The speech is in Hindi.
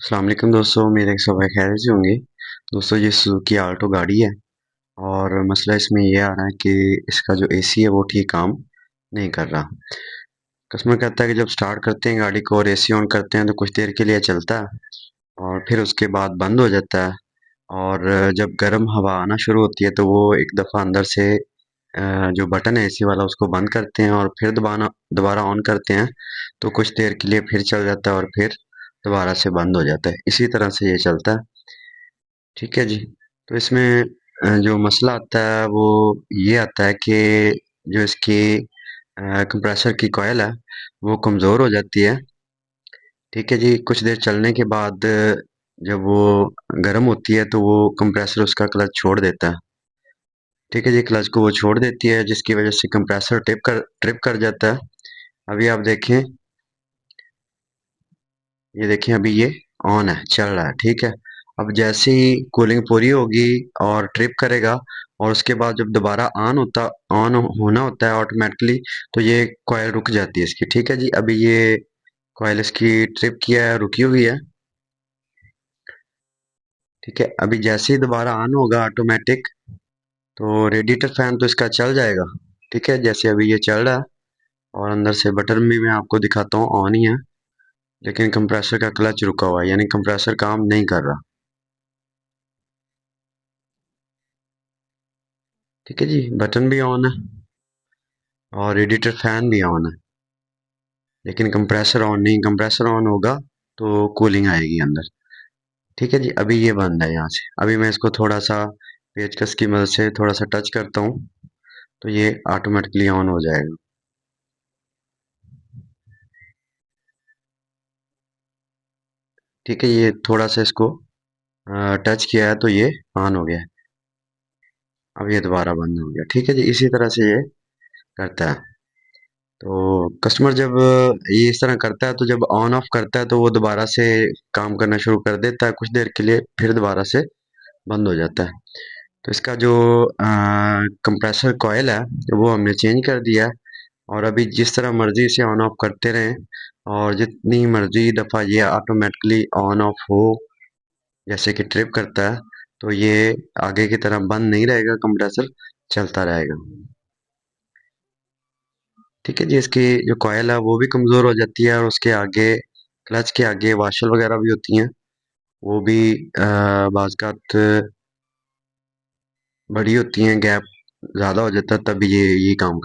अस्सलाम वालेकुम दोस्तों, मेरे सब खैर से होंगे। दोस्तों ये सुजुकी आल्टो गाड़ी है और मसला इसमें ये आ रहा है कि इसका जो एसी है वो ठीक काम नहीं कर रहा। कस्टमर कहता है कि जब स्टार्ट करते हैं गाड़ी को और एसी ऑन करते हैं तो कुछ देर के लिए चलता है और फिर उसके बाद बंद हो जाता है। और जब गर्म हवा आना शुरू होती है तो वो एक दफ़ा अंदर से जो बटन है एसी वाला उसको बंद करते हैं और फिर दोबारा दोबारा ऑन करते हैं तो कुछ देर के लिए फिर चल जाता है और फिर दोबारा से बंद हो जाता है। इसी तरह से ये चलता है। ठीक है जी। तो इसमें जो मसला आता है वो ये आता है कि जो इसकी कंप्रेसर की कॉइल है वो कमज़ोर हो जाती है। ठीक है जी। कुछ देर चलने के बाद जब वो गर्म होती है तो वो कंप्रेसर उसका क्लच छोड़ देता है। ठीक है जी, क्लच को वो छोड़ देती है जिसकी वजह से कंप्रेसर ट्रिप कर जाता है। अभी आप देखें, ये देखें अभी ये ऑन है, चल रहा है। ठीक है। अब जैसे ही कूलिंग पूरी होगी और ट्रिप करेगा और उसके बाद जब दोबारा ऑन होना होता है ऑटोमेटिकली, तो ये कॉइल रुक जाती है इसकी। ठीक है जी। अभी ये कॉइल इसकी ट्रिप किया है, रुकी हुई है। ठीक है। अभी जैसे ही दोबारा ऑन होगा ऑटोमेटिक, तो रेडिएटर फैन तो इसका चल जाएगा। ठीक है। जैसे अभी ये चल रहा है और अंदर से बटन भी मैं आपको दिखाता हूँ, ऑन ही है, लेकिन कंप्रेसर का क्लच रुका हुआ है, यानी कंप्रेसर काम नहीं कर रहा। ठीक है जी। बटन भी ऑन है और रेडिएटर फैन भी ऑन है, लेकिन कंप्रेसर ऑन नहीं। कंप्रेसर ऑन होगा तो कूलिंग आएगी अंदर। ठीक है जी। अभी ये बंद है यहाँ से। अभी मैं इसको थोड़ा सा पेचकस की मदद से थोड़ा सा टच करता हूँ तो ये ऑटोमेटिकली ऑन हो जाएगा। ठीक है। ये थोड़ा सा इसको टच किया है तो ये ऑन हो गया है। अब ये दोबारा बंद हो गया। ठीक है जी। इसी तरह से ये करता है। तो कस्टमर जब ये इस तरह करता है तो जब ऑन ऑफ करता है तो वो दोबारा से काम करना शुरू कर देता है कुछ देर के लिए, फिर दोबारा से बंद हो जाता है। तो इसका जो कंप्रेसर कॉइल है वो हमने चेंज कर दिया है और अभी जिस तरह मर्जी से ऑन ऑफ करते रहें और जितनी मर्जी दफ़ा ये ऑटोमेटिकली ऑन ऑफ हो, जैसे कि ट्रिप करता है, तो ये आगे की तरह बंद नहीं रहेगा, कंप्रेसर चलता रहेगा। ठीक है जी। इसकी जो कॉइल है वो भी कमज़ोर हो जाती है और उसके आगे क्लच के आगे वाशल वगैरह भी होती हैं, वो भी बाज़ बड़ी होती हैं, गैप ज़्यादा हो जाता है, तभी ये काम करता है।